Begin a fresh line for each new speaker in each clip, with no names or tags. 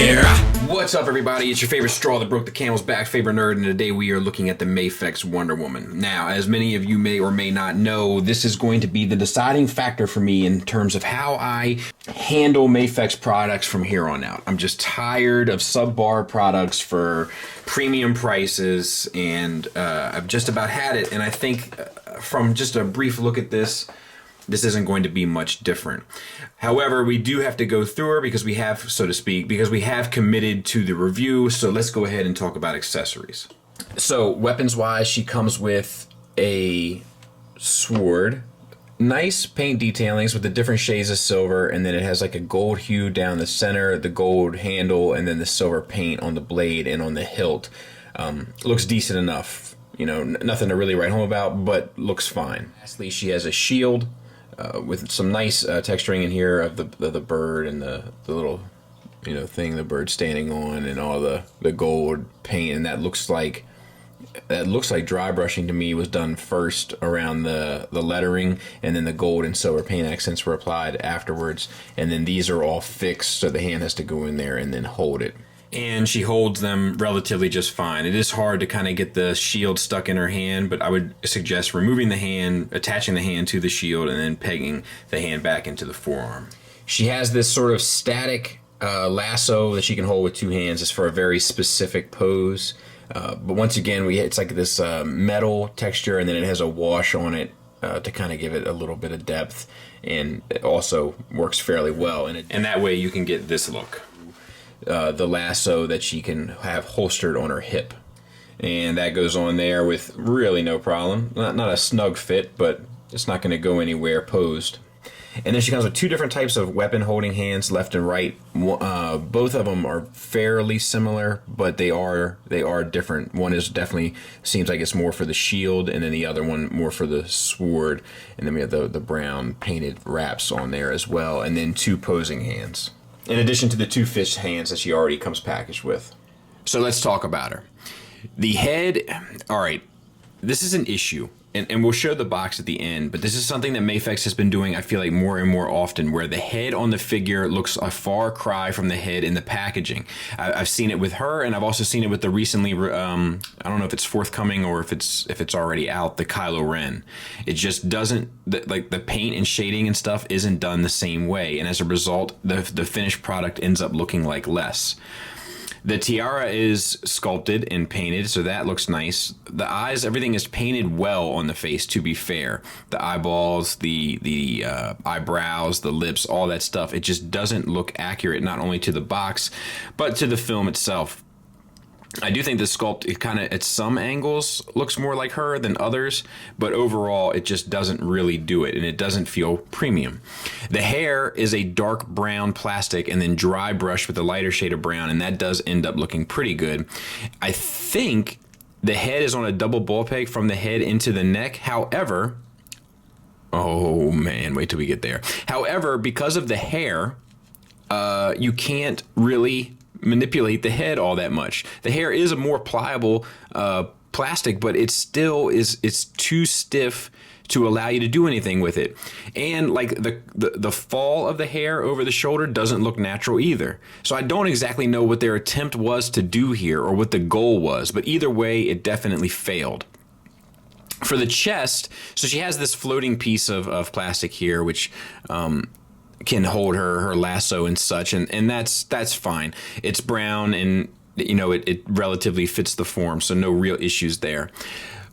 here.
What's up, everybody? It's your favorite straw that broke the camel's back, favorite nerd, and today we are looking at the Mafex Wonder Woman. Now, as many of you may or may not know, this is going to be the deciding factor for me in terms of how I handle Mafex products from here on out. I'm just tired of subpar products for premium prices, and I've just about had it, and I think from just a brief look at this isn't going to be much different. However, we do have to go through her because we have, so to speak, because we have committed to the review. So let's go ahead and talk about accessories. So weapons-wise, she comes with a sword, nice paint detailings with the different shades of silver, and then it has like a gold hue down the center, the gold handle, and then the silver paint on the blade and on the hilt. Looks decent enough. You know, nothing to really write home about, but looks fine. Lastly, she has a shield. With some nice texturing in here of the bird and the little, thing the bird's standing on, and all the gold paint, and that looks like dry brushing to me was done first around the lettering, and then the gold and silver paint accents were applied afterwards, and then these are all fixed, so the hand has to go in there and then hold it. And she holds them relatively just fine. It is hard to kind of get the shield stuck in her hand, but I would suggest removing the hand, attaching the hand to the shield, and then pegging the hand back into the forearm. She has this sort of static lasso that she can hold with two hands. It's for a very specific pose. But once again, it's like this metal texture, and then it has a wash on it to kind of give it a little bit of depth, and it also works fairly well. And that way you can get this look. The lasso that she can have holstered on her hip, and that goes on there with really no problem. Not a snug fit, but it's not going to go anywhere posed. And then she comes with two different types of weapon holding hands, left and right. Both of them are fairly similar, but they are different. One is definitely seems like it's more for the shield, and then the other one more for the sword. And then we have the brown painted wraps on there as well, and then two posing hands, in addition to the two fish hands that she already comes packaged with. So let's talk about her. The head, all right, this is an issue, and we'll show the box at the end, but this is something that Mafex has been doing, I feel like, more and more often, where the head on the figure looks a far cry from the head in the packaging. I've seen it with her, and I've also seen it with the recently, I don't know if it's forthcoming or if it's already out, the Kylo Ren. It just doesn't, like the paint and shading and stuff isn't done the same way, and as a result, the finished product ends up looking like less. The tiara is sculpted and painted, so that looks nice. The eyes, everything is painted well on the face, to be fair. The eyeballs, the eyebrows, the lips, all that stuff. It just doesn't look accurate, not only to the box, but to the film itself. I do think the sculpt, it kind of, at some angles, looks more like her than others, but overall, it just doesn't really do it, and it doesn't feel premium. The hair is a dark brown plastic and then dry brushed with a lighter shade of brown, and that does end up looking pretty good. I think the head is on a double ball peg from the head into the neck. However, oh man, wait till we get there. However, because of the hair, you can't really manipulate the head all that much. The hair is a more pliable plastic, but it's too stiff to allow you to do anything with it. And like the fall of the hair over the shoulder doesn't look natural either. So I don't exactly know what their attempt was to do here or what the goal was, but either way, it definitely failed. For the chest, so she has this floating piece of plastic here, which can hold her lasso and such, and that's fine. It's brown, and it relatively fits the form, so no real issues there.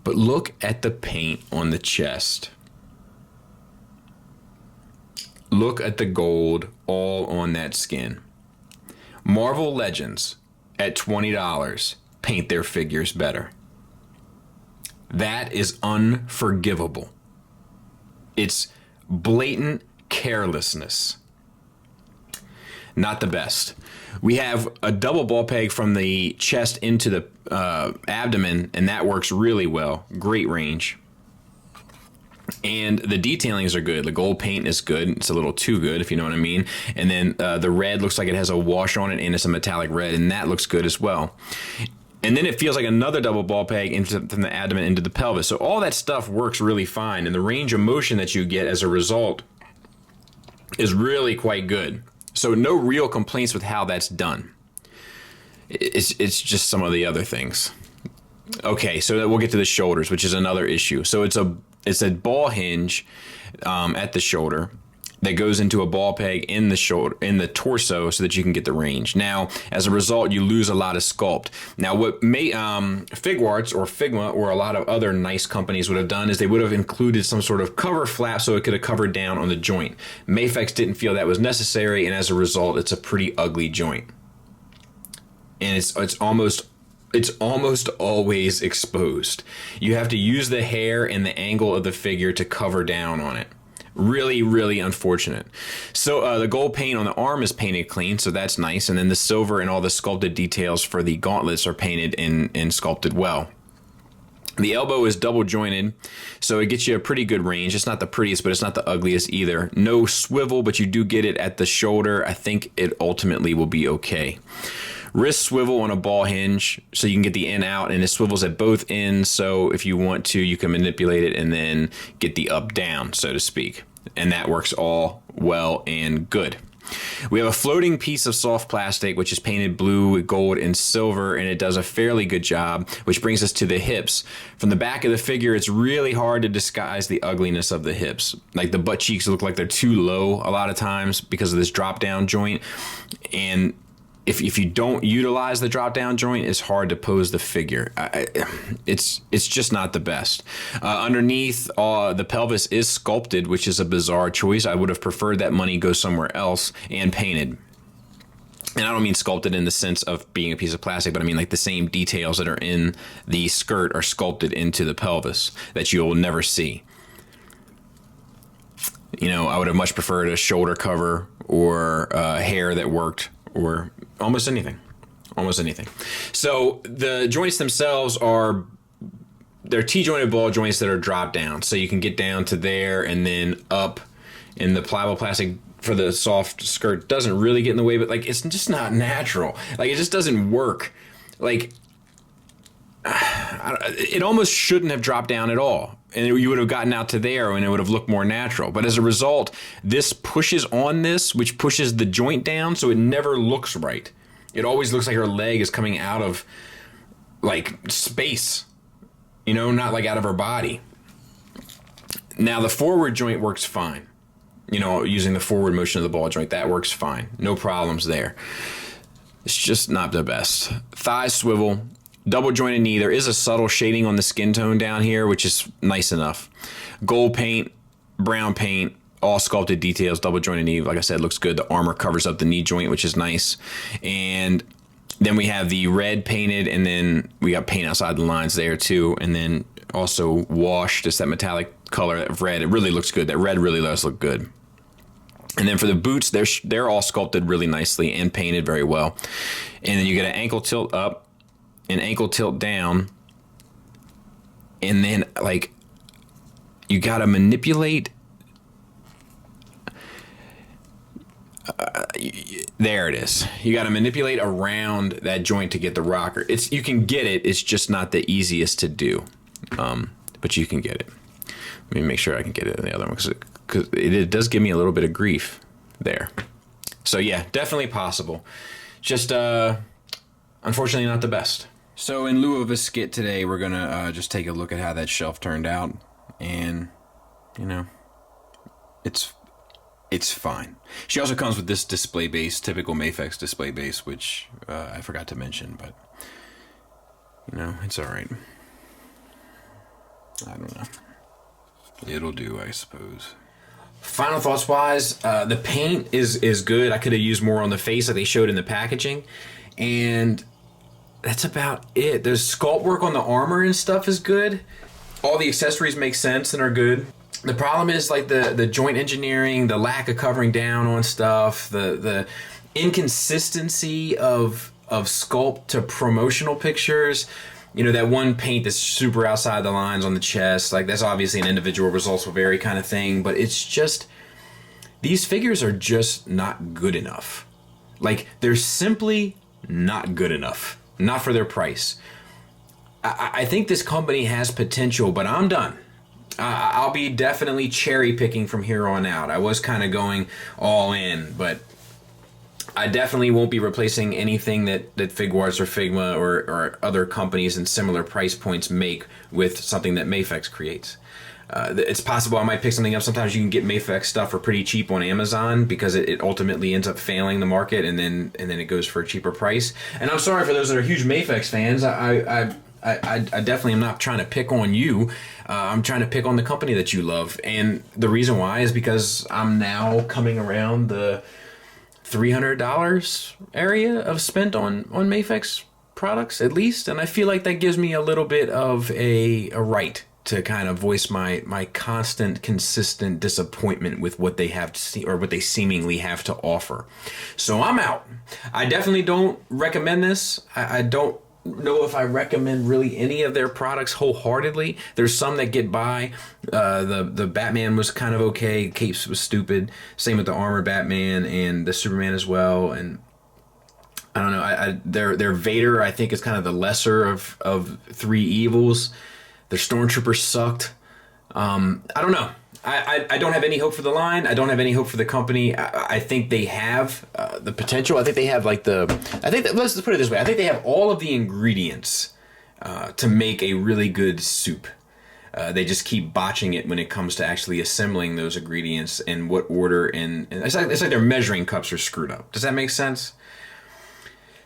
But look at the paint on the chest. Look at the gold all on that skin. Marvel Legends at $20 paint their figures better. That is unforgivable. It's blatant carelessness. Not the best. We have a double ball peg from the chest into the abdomen, and that works really well. Great range. And the detailings are good. The gold paint is good. It's a little too good, if you know what I mean. And then the red looks like it has a wash on it, and it's a metallic red, and that looks good as well. And then it feels like another double ball peg from the abdomen into the pelvis. So all that stuff works really fine, and the range of motion that you get as a result is really quite good. So no real complaints with how that's done. It's just some of the other things. Okay, so we'll get to the shoulders, which is another issue. So it's a ball hinge at the shoulder that goes into a ball peg in the torso so that you can get the range. Now, as a result, you lose a lot of sculpt. Now, what Figuarts or Figma or a lot of other nice companies would have done is they would have included some sort of cover flap so it could have covered down on the joint. Mafex didn't feel that was necessary, and as a result, it's a pretty ugly joint. And it's almost always exposed. You have to use the hair and the angle of the figure to cover down on it. Really, really unfortunate. So the gold paint on the arm is painted clean, so that's nice. And then the silver and all the sculpted details for the gauntlets are painted and sculpted well. The elbow is double jointed, so it gets you a pretty good range. It's not the prettiest, but it's not the ugliest either. No swivel, but you do get it at the shoulder. I think it ultimately will be okay. Wrist swivel on a ball hinge, so you can get the in out, and it swivels at both ends, so if you want to, you can manipulate it and then get the up down, so to speak. And that works all well and good. We have a floating piece of soft plastic, which is painted blue with gold and silver, and it does a fairly good job, which brings us to the hips. From the back of the figure, it's really hard to disguise the ugliness of the hips. Like the butt cheeks look like they're too low a lot of times because of this drop-down joint, and if you don't utilize the drop-down joint, it's hard to pose the figure. It's just not the best. Underneath, the pelvis is sculpted, which is a bizarre choice. I would have preferred that money go somewhere else and painted. And I don't mean sculpted in the sense of being a piece of plastic, but I mean like the same details that are in the skirt are sculpted into the pelvis that you'll never see. You know, I would have much preferred a shoulder cover or hair that worked, or almost anything. So the joints themselves they're T-jointed ball joints that are dropped down. So you can get down to there and then up, and the pliable plastic for the soft skirt doesn't really get in the way, but like it's just not natural. Like it just doesn't work. Like it almost shouldn't have dropped down at all. And you would have gotten out to there and it would have looked more natural. But as a result, this pushes on this, which pushes the joint down, so it never looks right. It always looks like her leg is coming out of, like, space. You know, not like out of her body. Now, the forward joint works fine. You know, using the forward motion of the ball joint, that works fine. No problems there. It's just not the best. Thigh swivel. Double jointed knee. There is a subtle shading on the skin tone down here, which is nice enough. Gold paint, brown paint, all sculpted details. Double jointed knee, like I said, looks good. The armor covers up the knee joint, which is nice. And then we have the red painted, and then we got paint outside the lines there too. And then also washed, just that metallic color of red. It really looks good. That red really does look good. And then for the boots, they're all sculpted really nicely and painted very well. And then you get an ankle tilt up, an ankle tilt down, and then like you gotta manipulate. There it is. You gotta manipulate around that joint to get the rocker. You can get it. It's just not the easiest to do, but you can get it. Let me make sure I can get it in the other one because it does give me a little bit of grief there. So yeah, definitely possible. Just unfortunately not the best. So in lieu of a skit today, we're going to just take a look at how that shelf turned out. And, you know, it's fine. She also comes with this display base, typical Mafex display base, which I forgot to mention. But, you know, it's all right. I don't know. It'll do, I suppose. Final thoughts wise, the paint is good. I could have used more on the face like they showed in the packaging. And that's about it. The sculpt work on the armor and stuff is good. All the accessories make sense and are good. The problem is like the joint engineering, the lack of covering down on stuff, the inconsistency of sculpt to promotional pictures. You know, that one paint that's super outside the lines on the chest, like that's obviously an individual results will vary kind of thing, but it's just, these figures are just not good enough. Like, they're simply not good enough. Not for their price. I think this company has potential, but I'm done. I'll be definitely cherry picking from here on out. I was kind of going all in, but I definitely won't be replacing anything that Figuarts or Figma or other companies in similar price points make with something that Mafex creates. It's possible I might pick something up. Sometimes you can get Mafex stuff for pretty cheap on Amazon because it ultimately ends up failing the market, and then it goes for a cheaper price. And I'm sorry for those that are huge Mafex fans. I definitely am not trying to pick on you. I'm trying to pick on the company that you love, and the reason why is because I'm now coming around the $300 area of spent on Mafex products at least, and I feel like that gives me a little bit of a right to kind of voice my constant, consistent disappointment with what they have to see, or what they seemingly have to offer. So I'm out. I definitely don't recommend this. I don't know if I recommend really any of their products wholeheartedly. There's some that get by. The Batman was kind of okay. Capes was stupid. Same with the Armor Batman and the Superman as well. And I don't know. Their Vader, I think, is kind of the lesser of three evils. Their Stormtroopers sucked. I don't know. I don't have any hope for the line. I don't have any hope for the company. I think they have the potential. I think they have let's put it this way. I think they have all of the ingredients to make a really good soup. They just keep botching it when it comes to actually assembling those ingredients and what order. And it's like their measuring cups are screwed up. Does that make sense?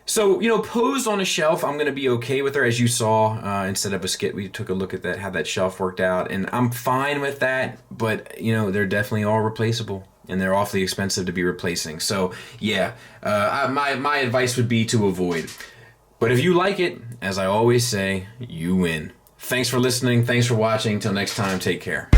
So, posed on a shelf, I'm going to be okay with her. As you saw, instead of a skit, we took a look at that, how that shelf worked out. And I'm fine with that. But, they're definitely all replaceable. And they're awfully expensive to be replacing. So, yeah, my advice would be to avoid. But if you like it, as I always say, you win. Thanks for listening. Thanks for watching. Till next time, take care.